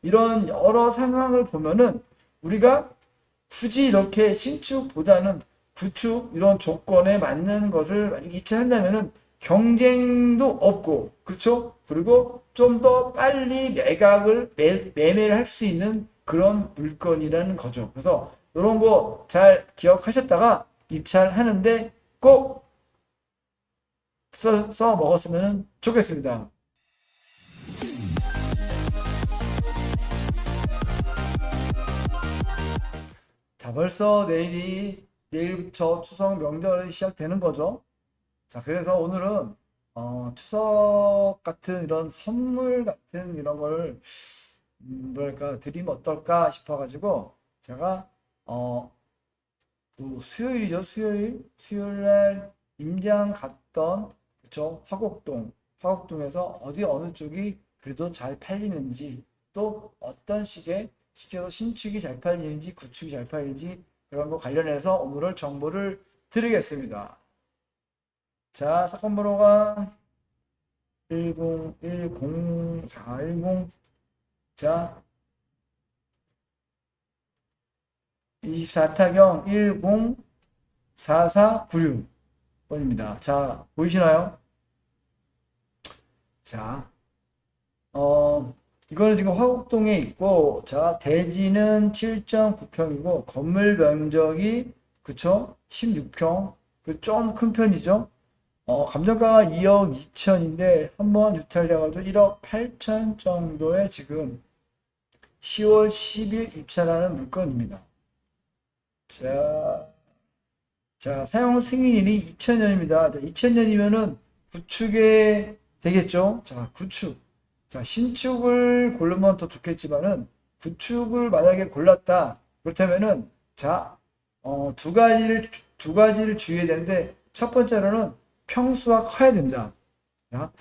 이런 여러 상황을 보면은 우리가 굳이 이렇게 신축보다는 구축 이런 조건에 맞는 것을 만약 입찰한다면은 경쟁도 없고 그렇죠? 그리고 좀 더 빨리 매매를 할 수 있는 그런 물건이라는 거죠. 그래서 이런 거 잘 기억하셨다가 입찰하는데 꼭 써 먹었으면 좋겠습니다. 자, 벌써 내일부터 추석 명절이 시작되는 거죠. 자, 그래서 오늘은 추석 같은 이런 선물 같은 이런 걸 뭐랄까 드리면 어떨까 싶어가지고 제가 그 수요일이죠. 수요일 날 임장 갔던 그쵸 화곡동에서 어디 어느 쪽이 그래도 잘 팔리는지 또 어떤 식으로 신축이 잘 팔리는지 구축이 잘 팔리는지 그런 거 관련해서 오늘을 정보를 드리겠습니다. 자, 사건 번호가 1010410. 자, 24타경 104496번입니다. 자, 보이시나요? 자, 이거는 지금 화곡동에 있고, 자, 대지는 7.9평이고, 건물 면적이, 그쵸? 16평. 그 좀 큰 편이죠? 감정가가 2억 2천인데, 한번 유찰돼가지고 1억 8천 정도에 지금 10월 10일 입찰하는 물건입니다. 자, 사용 승인일이 2000년입니다. 2000년이면은 구축에 되겠죠? 자, 구축. 자, 신축을 고르면 더 좋겠지만은 구축을 만약에 골랐다. 그렇다면은 자, 두 가지를 주의해야 되는데 첫 번째로는 평수가 커야 된다. 자,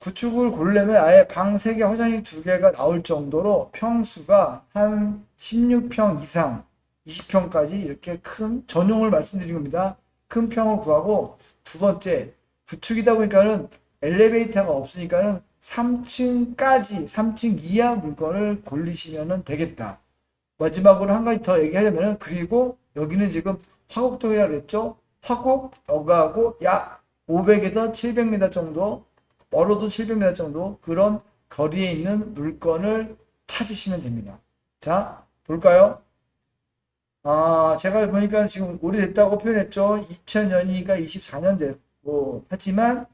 구축을 고르려면 아예 방 3개, 화장실 2개가 나올 정도로 평수가 한 16평 이상, 20평까지 이렇게 큰 전용을 말씀드린 겁니다. 큰 평을 구하고 두 번째, 구축이다 보니까는 엘리베이터가 없으니까는 3층 이하 물건을 고르시면 되겠다. 마지막으로 한 가지 더 얘기하자면은 그리고 여기는 지금 화곡동이라 그랬죠? 화곡역하고 약 500에서 700m 정도 멀어도 700m 정도 그런 거리에 있는 물건을 찾으시면 됩니다. 자, 볼까요? 제가 보니까 지금 오래됐다고 표현했죠. 2000년이니까 24년 됐고 하지만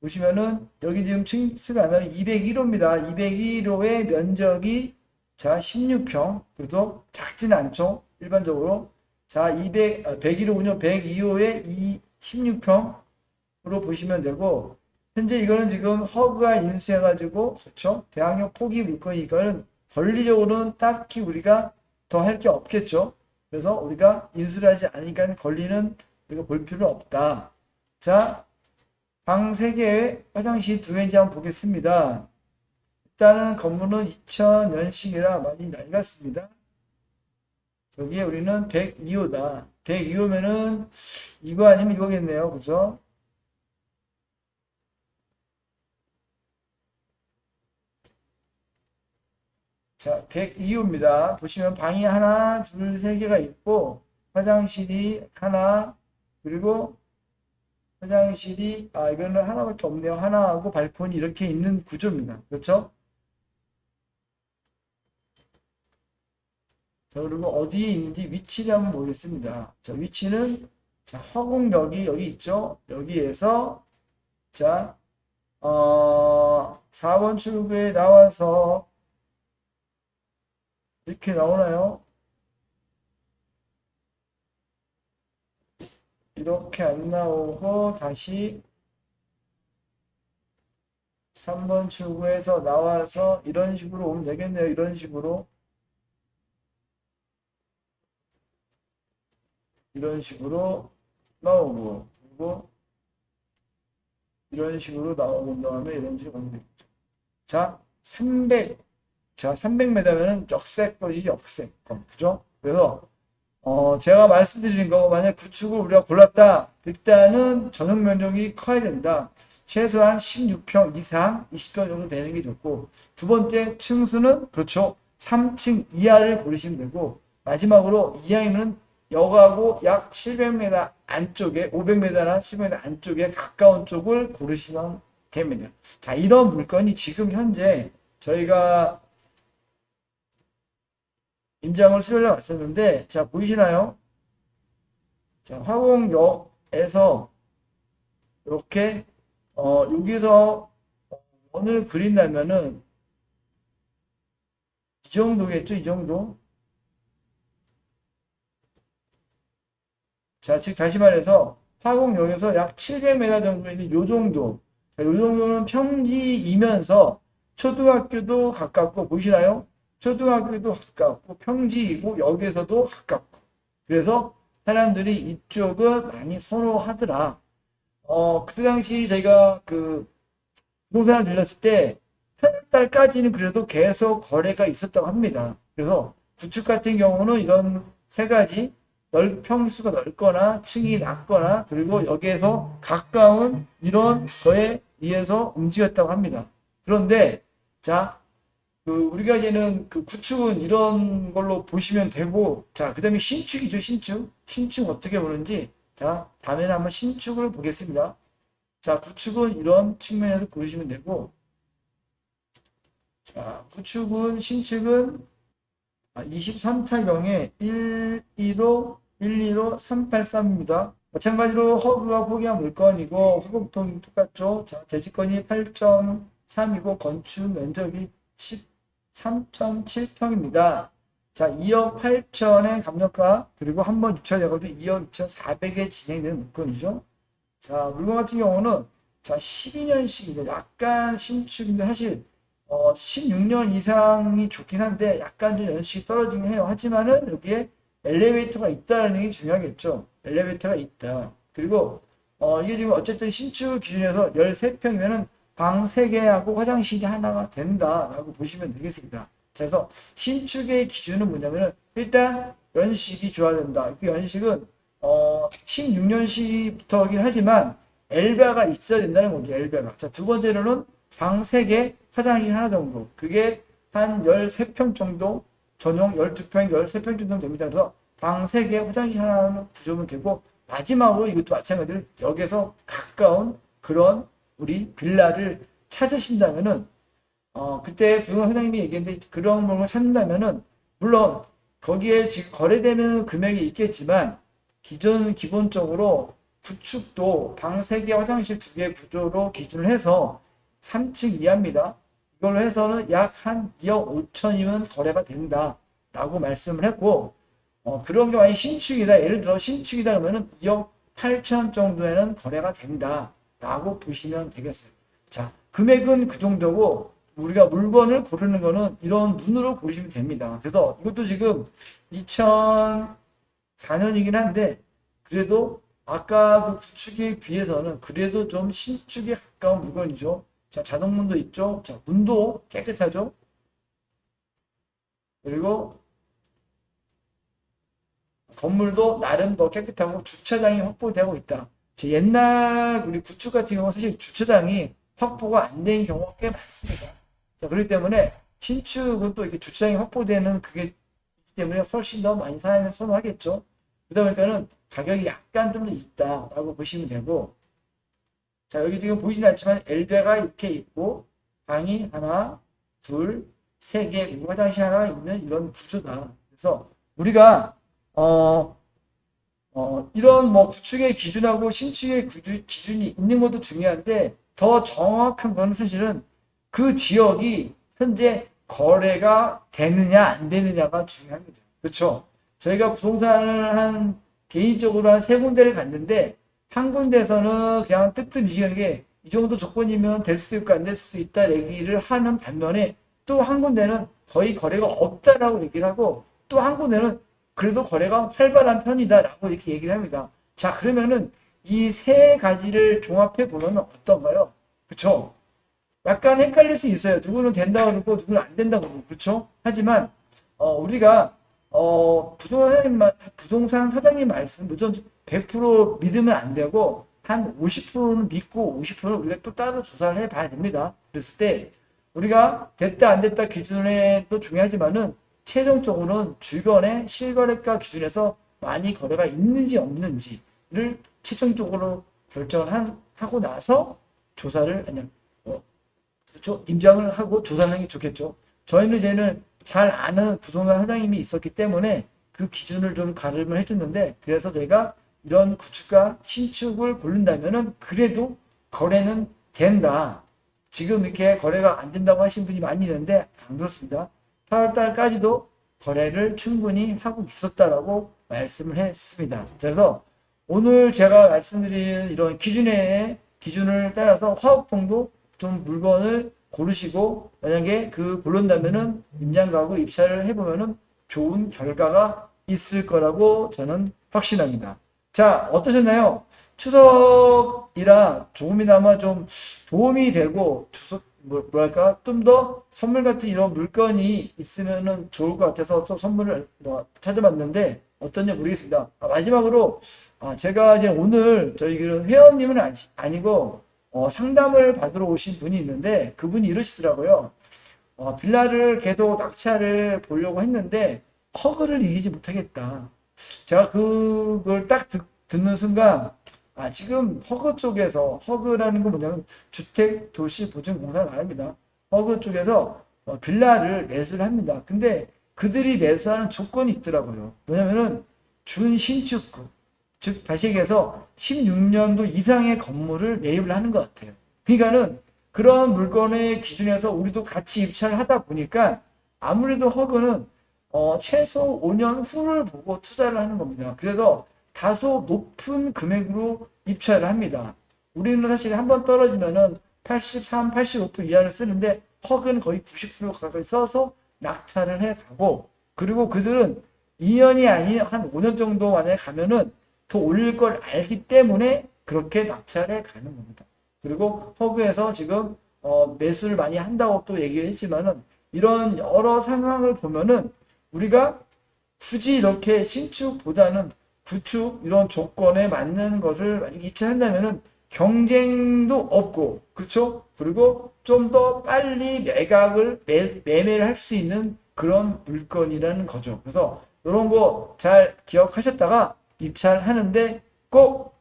보시면은 여기 지금 층수가 안 나면 201호입니다. 201호의 면적이 자 16평 그래도 작지는 않죠. 일반적으로 자 101호군요. 102호의 16평으로 보시면 되고 현재 이거는 지금 허그가 인수해가지고 그렇죠. 대항력 포기 물건이니까는 권리적으로는 딱히 우리가 더 할 게 없겠죠. 그래서 우리가 인수를 하지 않으니까 권리는 우리가 볼 필요 없다. 자, 방 3개에 화장실 2개인지 한번 보겠습니다. 일단은 건물은 2000년식이라 많이 낡았습니다. 저기에 우리는 102호다. 102호면은 이거 아니면 이거겠네요. 그죠? 자, 102호입니다. 보시면 방이 하나, 둘, 세 개가 있고, 화장실이 하나, 그리고 이거는 하나밖에 없네요. 하나하고 발코니 이렇게 있는 구조입니다. 그렇죠? 자, 그리고 어디에 있는지 위치를 한번 보겠습니다. 자, 위치는, 자, 화곡역이 여기 있죠? 여기에서, 자, 4번 출구에 나와서, 이렇게 나오나요? 이렇게 안 나오고 다시 3번 출구에서 나와서 이런 식으로 오면 되겠네요. 이런 식으로 나오고 그리고 이런 식으로 나오는 다음에 이런 식으로 오면 되겠죠. 자, 300m면은 역세권이지 역세권. 그죠? 그래서 제가 말씀드린 거 만약 구축을 우리가 골랐다. 일단은 전용 면적이 커야 된다. 최소한 16평 이상 20평 정도 되는 게 좋고, 두 번째 층수는 그렇죠. 3층 이하를 고르시면 되고, 마지막으로 이하이면 역하고 약 700m 안쪽에 500m나 700m 안쪽에 가까운 쪽을 고르시면 됩니다. 자, 이런 물건이 지금 현재 저희가 임장을 수요일에 왔었는데, 자, 보이시나요? 자, 화곡역에서 이렇게 여기서 원을 그린다면은 이 정도겠죠, 이 정도. 자, 즉 다시 말해서 화곡역에서 약 700m 정도 있는 요 정도. 자, 요 정도는 평지이면서 초등학교도 가깝고, 보이시나요? 초등학교도 가깝고 평지이고 역에서도 가깝고. 그래서 사람들이 이쪽을 많이 선호하더라. 그때 당시 저희가 그 부동산을 들렸을 때 한 달까지는 그래도 계속 거래가 있었다고 합니다. 그래서 구축 같은 경우는 이런 세 가지 평수가 넓거나 층이 낮거나 그리고 여기에서 가까운 이런 거에 의해서 움직였다고 합니다. 그런데 자, 우리가 이제는 그 구축은 이런 걸로 보시면 되고, 자, 그 다음에 신축이죠, 신축. 신축 어떻게 보는지, 자, 다음에는 한번 신축을 보겠습니다. 자, 구축은 이런 측면에서 보시면 되고, 자, 구축은, 신축은 23타경에 115, 383입니다. 마찬가지로 허브와 포기한 물건이고, 화곡동이 똑같죠. 자, 대지권이 8.3이고, 건축 면적이 3.7평입니다. 자, 2억 8천의 감정가, 그리고 한 번 유찰되고도 2억 2,400에 진행되는 물건이죠. 자, 물건 같은 경우는, 자, 12년식인데, 약간 신축인데, 사실, 16년 이상이 좋긴 한데, 약간 좀 연식이 떨어지긴 해요. 하지만은, 여기에 엘리베이터가 있다는 게 중요하겠죠. 엘리베이터가 있다. 그리고, 이게 지금 어쨌든 신축 기준에서 13평이면은, 방 3개하고 화장실이 하나가 된다라고 보시면 되겠습니다. 그래서 신축의 기준은 뭐냐면은 일단 연식이 좋아야 된다. 그 연식은 16년식부터긴 하지만 엘베가 있어야 된다는 거죠. 엘베가. 자, 두 번째로는 방 3개, 화장실 하나 정도. 그게 한 13평 정도, 전용 12평, 13평 정도 됩니다. 그래서 방 3개, 화장실 하나 구조면 되고, 마지막으로 이것도 마찬가지로 역에서 가까운 그런 우리 빌라를 찾으신다면은, 그때 부동산 회장님이 얘기했는데 그런 걸 찾는다면은, 물론 거기에 지금 거래되는 금액이 있겠지만, 기본적으로 구축도 방 3개, 화장실 2개 구조로 기준을 해서 3층 이하입니다. 이걸로 해서는 약 한 2억 5천이면 거래가 된다라고 말씀을 했고, 그런 게 만약 신축이다. 예를 들어 신축이다 그러면은 2억 8천 정도에는 거래가 된다. 라고 보시면 되겠어요. 자, 금액은 그 정도고, 우리가 물건을 고르는 거는 이런 눈으로 고르시면 됩니다. 그래서 이것도 지금 2004년이긴 한데, 그래도 아까 그 구축에 비해서는 그래도 좀 신축에 가까운 물건이죠. 자, 자동문도 있죠. 자, 문도 깨끗하죠. 그리고 건물도 나름 더 깨끗하고 주차장이 확보되고 있다. 옛날 우리 구축 같은 경우는 사실 주차장이 확보가 안 된 경우가 꽤 많습니다. 자, 그렇기 때문에 신축은 또 이렇게 주차장이 확보되는 그게 있기 때문에 훨씬 더 많이 사람을 선호하겠죠. 그러다 보니까는 가격이 약간 좀 더 있다라고 보시면 되고, 자, 여기 지금 보이지는 않지만 엘베가 이렇게 있고, 방이 하나, 둘, 세 개, 그리고 화장실 하나 있는 이런 구조다. 그래서 우리가 이런 뭐 구축의 기준하고 신축의 기준이 있는 것도 중요한데, 더 정확한 거는 사실은 그 지역이 현재 거래가 되느냐 안 되느냐가 중요합니다. 그렇죠? 저희가 부동산을 개인적으로 한 3군데를 갔는데, 한 군데에서는 그냥 뜨뜻미지근하게 이 정도 조건이면 될 수 있고 안 될 수 있다 얘기를 하는 반면에, 또 한 군데는 거의 거래가 없다라고 얘기를 하고, 또 한 군데는 그래도 거래가 활발한 편이다라고 이렇게 얘기를 합니다. 자, 그러면은 이 세 가지를 종합해 보면 어떤가요? 그렇죠? 약간 헷갈릴 수 있어요. 누구는 된다고 그러고 누구는 안 된다고 그러고. 그렇죠? 하지만 우리가 부동산 사장님 말씀 무조건 100% 믿으면 안 되고, 한 50%는 믿고 50%는 우리가 또 따로 조사를 해봐야 됩니다. 그랬을 때 우리가 됐다 안 됐다 기준에도 중요하지만은 최종적으로는 주변의 실거래가 기준에서 많이 거래가 있는지 없는지를 최종적으로 결정을 하고 나서 조사를 아니면 그렇죠. 임장을 하고 조사를 하는 게 좋겠죠. 저희는 이제는 잘 아는 부동산 사장님이 있었기 때문에 그 기준을 좀 가름을 해줬는데, 그래서 저희가 이런 구축과 신축을 고른다면은 그래도 거래는 된다. 지금 이렇게 거래가 안 된다고 하신 분이 많이 있는데 안 그렇습니다. 8월 달까지도 거래를 충분히 하고 있었다라고 말씀을 했습니다. 그래서 오늘 제가 말씀드리는 이런 기준을 따라서 화업동도 좀 물건을 고르시고, 만약에 그 고른다면은 임장가구 입찰을 해보면은 좋은 결과가 있을 거라고 저는 확신합니다. 자, 어떠셨나요? 추석이라 조금이나마 좀 도움이 되고, 뭐랄까, 좀 더 선물 같은 이런 물건이 있으면은 좋을 것 같아서 또 선물을 찾아봤는데, 어떤지 모르겠습니다. 마지막으로, 제가 이제 오늘 저희 회원님은 아니고, 상담을 받으러 오신 분이 있는데, 그분이 이러시더라고요. 빌라를 계속 낙찰을 보려고 했는데, 허그를 이기지 못하겠다. 제가 그걸 딱 듣는 순간, 지금 허그 쪽에서, 허그라는 건 뭐냐면 주택도시보증공사를 말합니다. 허그 쪽에서 빌라를 매수를 합니다. 근데 그들이 매수하는 조건이 있더라고요. 뭐냐면은 준신축구, 즉 다시 얘기해서 16년도 이상의 건물을 매입을 하는 것 같아요. 그러니까는 그런 물건의 기준에서 우리도 같이 입찰을 하다 보니까 아무래도 허그는 최소 5년 후를 보고 투자를 하는 겁니다. 그래서 다소 높은 금액으로 입찰을 합니다. 우리는 사실 한번 떨어지면은 83, 85% 이하를 쓰는데 허그는 거의 90% 가까이 써서 낙찰을 해가고, 그리고 그들은 2년이 아닌 한 5년 정도 만약에 가면은 더 올릴 걸 알기 때문에 그렇게 낙찰해 가는 겁니다. 그리고 허그에서 지금 매수를 많이 한다고 또 얘기를 했지만은, 이런 여러 상황을 보면은 우리가 굳이 이렇게 신축보다는 구축 이런 조건에 맞는 것을 만약에 입찰한다면은 경쟁도 없고, 그렇죠? 그리고 좀 더 빨리 매매를 할 수 있는 그런 물건이라는 거죠. 그래서 이런 거 잘 기억하셨다가 입찰하는데 꼭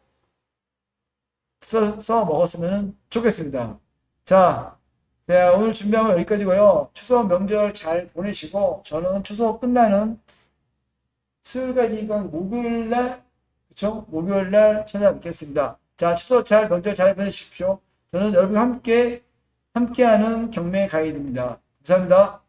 써 먹었으면 좋겠습니다. 자, 네, 오늘 준비한 건 여기까지고요. 추석 명절 잘 보내시고, 저는 추석 끝나는 수요일까지니까 목요일날, 그쵸? 목요일날 찾아뵙겠습니다. 자, 추석 명절 잘 보내십시오. 저는 여러분과 함께하는 경매 가이드입니다. 감사합니다.